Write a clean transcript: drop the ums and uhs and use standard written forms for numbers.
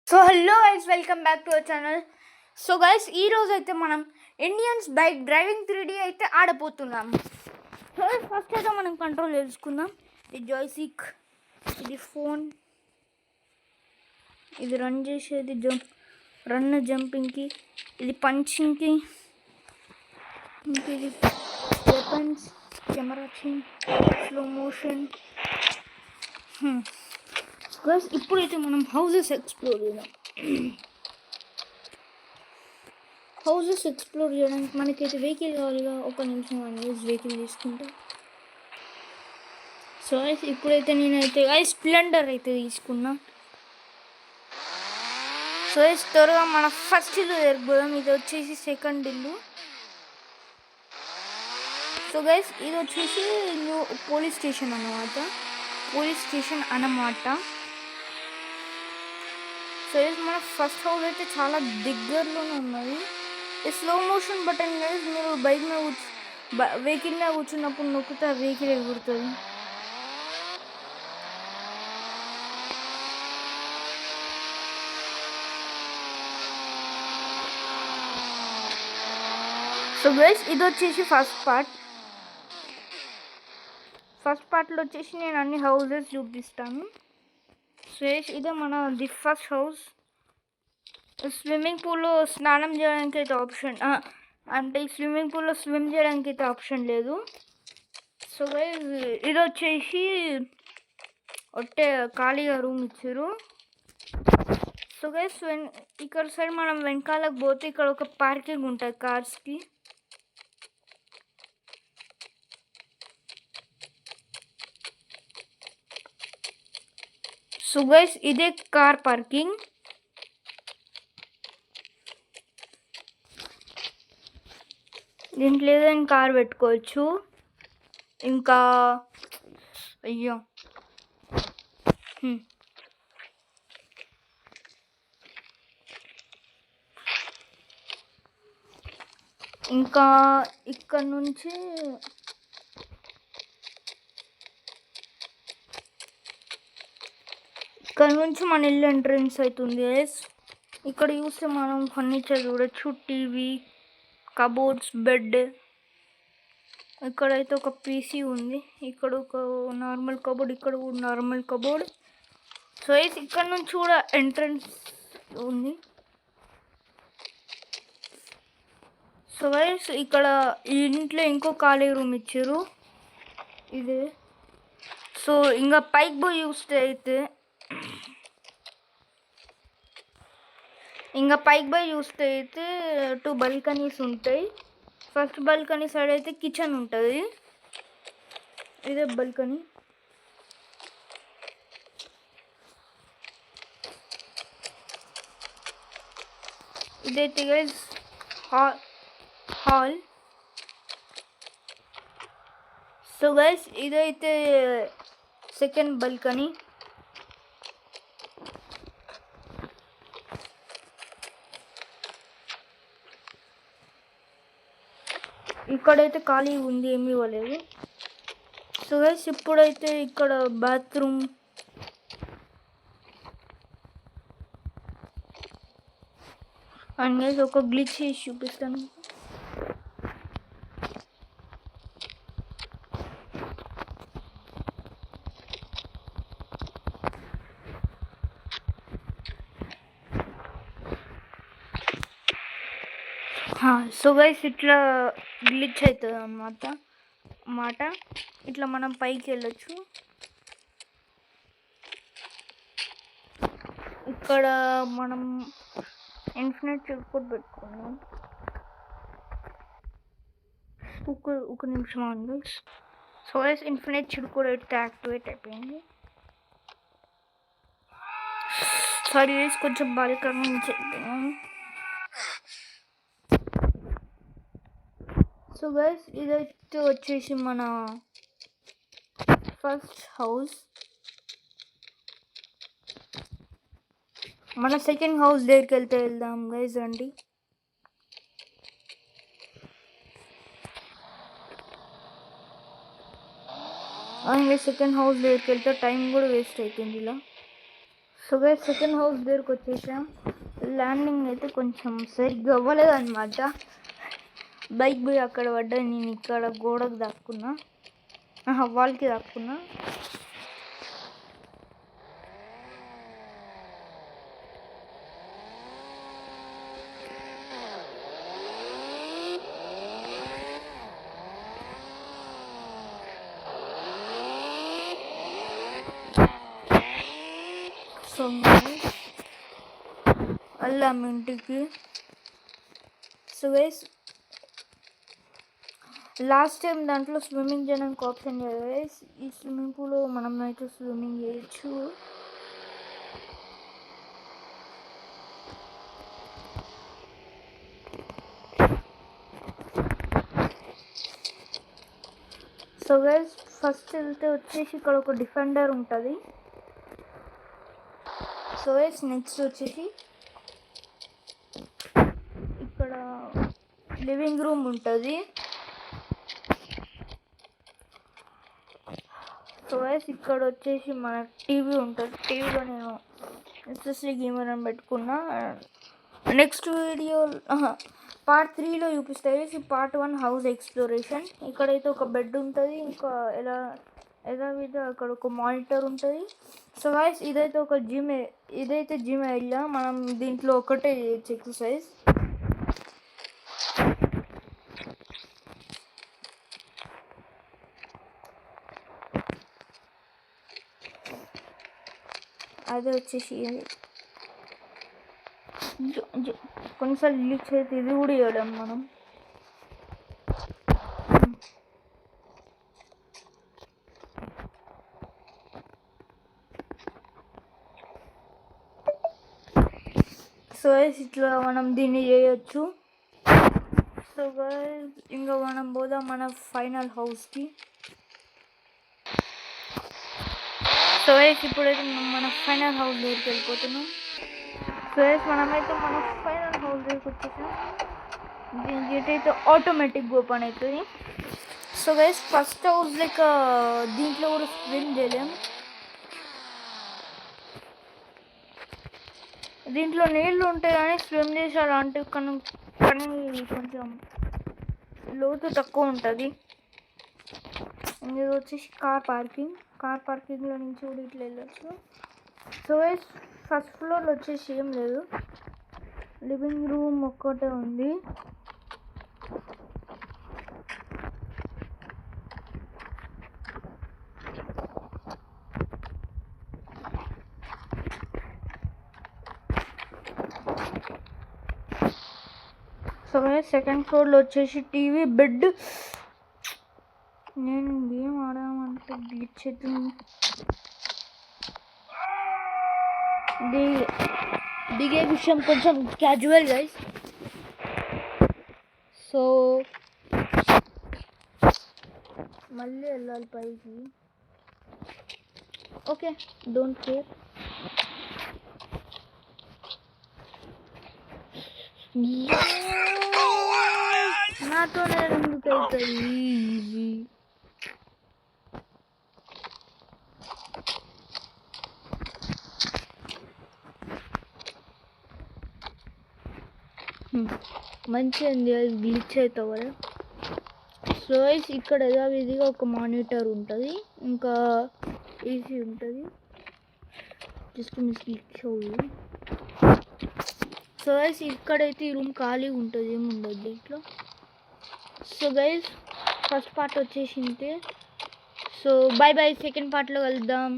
So hello guys, welcome back to our channel. So guys, ఈరోజు అయితే మనం Indians bike driving 3D అయితే ఆడబోతున్నాం. So first అయితే మనం కంట్రోల్ తెలుసుకుందాం. ఇది జాయ్స్టిక్, ఇది ఫోన్, ఇది రన్ చేసేది జంపింగ్కి, ఇది పంచింగ్కి, ఇది weapons, camera change, slow motion. Guys, ఇప్పుడైతే మనం హౌసెస్ ఎక్స్ప్లోర్ చేద్దాం. హౌసెస్ ఎక్స్ప్లోర్ చేయడానికి మనకైతే వెహికల్ కావాలిగా. ఒక నిమిషం యూజ్ వెహికల్ తీసుకుంటా. సో ఇప్పుడైతే నేనైతే స్ప్లెండర్ అయితే తీసుకున్నా. సో త్వరగా మన ఫస్ట్ ఇల్లు జరగబోదాం. ఇది వచ్చేసి సెకండ్ ఇల్లు. సో గైస్, ఇది వచ్చేసి పోలీస్ స్టేషన్ అన్నమాట. సో మన ఫస్ట్ హౌస్ అయితే చాలా దగ్గరలోనే ఉన్నది. ఈ స్లో మోషన్ బటన్ గైస్, మీరు బైక్ మీద వెహికల్ మీద కూర్చున్నప్పుడు నొక్కితే ఆ వెహికల్ ఎగురుతుంది. సో గైస్, ఇది వచ్చేసి ఫస్ట్ పార్ట్లో వచ్చేసి నేను అన్ని హౌసెస్ చూపిస్తాను. సో ఇదే ది ఫస్ట్ హౌస్. స్విమ్మింగ్ పూల్లో స్నానం చేయడానికి అయితే ఆప్షన్, అంటే స్విమ్మింగ్ పూల్లో స్విమ్ చేయడానికి అయితే ఆప్షన్ లేదు. సో గైస్, ఇది వచ్చేసి ఒట్టే ఖాళీగా రూమ్ ఇచ్చారు. సో గైస్, ఇక్కడ సైడ్ మనం వెనకాలకు పోతే ఇక్కడ ఒక పార్కింగ్ ఉంటుంది కార్స్కి. సో గైస్, ఇదే కార్ పార్కింగ్. దీంట్లో ఏదైనా కార్ పెట్టుకోవచ్చు. ఇంకా అయ్యో, ఇంకా ఇక్కడ నుంచి మన ఇల్లు ఎంట్రన్స్ అవుతుంది. ఇక్కడ చూస్తే మనం ఫర్నిచర్ చూడొచ్చు. TV, cupboards, bed. ఇక్కడైతే ఒక పీసీ ఉంది. ఇక్కడ ఒక నార్మల్ కబోర్డ్, ఇక్కడ కూడా నార్మల్ కబోర్డ్. సో ఇక్కడ నుంచి కూడా ఎంట్రన్స్ ఉంది. సో గైస్, ఇక్కడ ఈ ఇంట్లో ఇంకో ఖాళీ రూమ్ ఇచ్చారు ఇదే. సో ఇంకా పైకి పోయి చూస్తే అయితే టూ బాల్కనీస్ ఉంటాయి. ఫస్ట్ బాల్కనీ సైడ్ అయితే కిచెన్ ఉంటుంది. ఇదే బాల్కనీ. ఇదైతే గైస్ హాల్. సో గైస్, ఇదైతే సెకండ్ బాల్కనీ. ఇక్కడైతే ఖాళీ ఉంది, ఏమి ఇవ్వలేదు. సో గైస్, ఇప్పుడైతే ఇక్కడ బాత్రూమ్. అండ్ గైస్, ఒక గ్లిచ్ చేసి చూపిస్తాను. సో గైస్, ఇట్లా గ్లిచ్ అవుతుంది అన్నమాట. ఇట్లా మనం పైకి వెళ్ళొచ్చు. ఇక్కడ మనం ఇన్ఫినిట్ చిరుకోడ్ పెట్టుకున్నాం. ఒక నిమిషం అండి. సో గైస్, ఇన్ఫినిట్ చిరుకోడ్ అయితే యాక్టివేట్ అయిపోయింది. సారీ గైస్, కొంచెం బాల్కనీ నుంచి వెళ్ళిపోయాను. సో గైస్, ఇదైతే వచ్చేసి మన ఫస్ట్ హౌస్. మన సెకండ్ హౌస్ దగ్గరికి వెళ్దాం గైస్, రండి. సెకండ్ హౌస్ దగ్గరికి వెళ్తే టైం కూడా వేస్ట్ అవుతుంది ఇలా. సో గైస్ సెకండ్ హౌస్ దగ్గరకు వచ్చేసాం. ల్యాండింగ్ అయితే కొంచెం సరిగ్గా అవ్వలేదు అనమాట. బైక్ పోయి అక్కడ పడ్డా, నేను ఇక్కడ గోడకు దాక్కున్నా, వాల్కి దాక్కున్నా. సో వెళ్ళాము ఇంటికి. సో గైస్ లాస్ట్ టైం దాంట్లో స్విమ్మింగ్ చేయడానికి ఆప్షన్ లేదు గైస్. ఈ స్విమ్మింగ్ పూల్లో మనం అయితే స్విమ్మింగ్ చేయొచ్చు. సో గైస్ ఫస్ట్ వెళ్తే వచ్చేసి ఇక్కడ ఒక డిఫెండర్ ఉంటుంది. సో గైస్ నెక్స్ట్ వచ్చేసి ఇక్కడ లివింగ్ రూమ్ ఉంటుంది. సో గైస్ ఇక్కడ వచ్చేసి మన టీవీ ఉంటుంది. టీవీలో నేను ఎస్ఎస్డి గేమర్ అని పెట్టుకున్నా. నెక్స్ట్ వీడియో పార్ట్ 3లో చూపిస్తాయి. Part 1 house exploration. ఇక్కడైతే ఒక బెడ్ ఉంటుంది, ఇంకా ఎలా అక్కడ ఒక మానిటర్ ఉంటుంది. సో గైస్ ఇదైతే ఒక జిమ్, ఇదైతే జిమ్ ఏరియా. మనం దీంట్లో ఒకటే చేయొచ్చు ఎక్సర్సైజ్. అదే వచ్చేసి కొన్నిసార్లు లీక్స్ అయితే ఇది కూడా చేయడం మనం. సో గైస్ ఇట్లా మనం దీన్ని చేయొచ్చు. సో గైస్ ఇంకా మనం పోదాం మన ఫైనల్ హౌస్కి. సో గైస్ ఇప్పుడైతే మన ఫైనల్ హౌస్ దగ్గరికి వెళ్ళిపోతున్నాం. సో గైస్ మనమైతే మన ఫైనల్ హౌస్ దగ్గరికి వచ్చేసాం. దీని గేట్ అయితే ఆటోమేటిక్గా ఓపెన్ అవుతుంది. So guys first house like దీంట్లో కూడా స్విమ్ చేయలేం. దీంట్లో నీళ్ళు ఉంటాయి కానీ స్విమ్ చేసి అలాంటివి కానీ కొంచెం లోతు తక్కువ ఉంటుంది. ఇది వచ్చేసి కార్ పార్కింగ్లో నుంచి కూడా ఇట్లా వెళ్ళచ్చు. సో గైస్ ఫస్ట్ ఫ్లోర్లో వచ్చేసి ఏం లేదు, లివింగ్ రూమ్ ఒక్కటే ఉంది. సో సెకండ్ ఫ్లోర్లో వచ్చేసి టీవీ, బెడ్. నేను గేమ్ ఆడామంటే గ్లిచ్ అవుతుంది. దిగే విషయం కొంచెం క్యాజువల్ గైస్. సో మళ్ళీ వెళ్ళాలి పైకి. Okay don't care. నాతో నేను ఎందుకు అవుతుంది ఈజీ. మంచిగా ఉంది, గ్లిచ్ అవుతావు కదా. సో ఇక్కడ యథావిధిగా ఒక మానిటర్ ఉంటుంది, ఇంకా ఏసీ ఉంటుంది. జస్ట్ మిస్ గ్లిచ్ అవ్వదు. సో గైస్ ఇక్కడైతే ఈ రూమ్ ఖాళీగా ఉంటుంది, ఏముండదు దీంట్లో. సో గైస్ ఫస్ట్ పార్ట్ వచ్చేసింటే. సో బాయ్ బాయ్, సెకండ్ పార్ట్లో కలుద్దాం.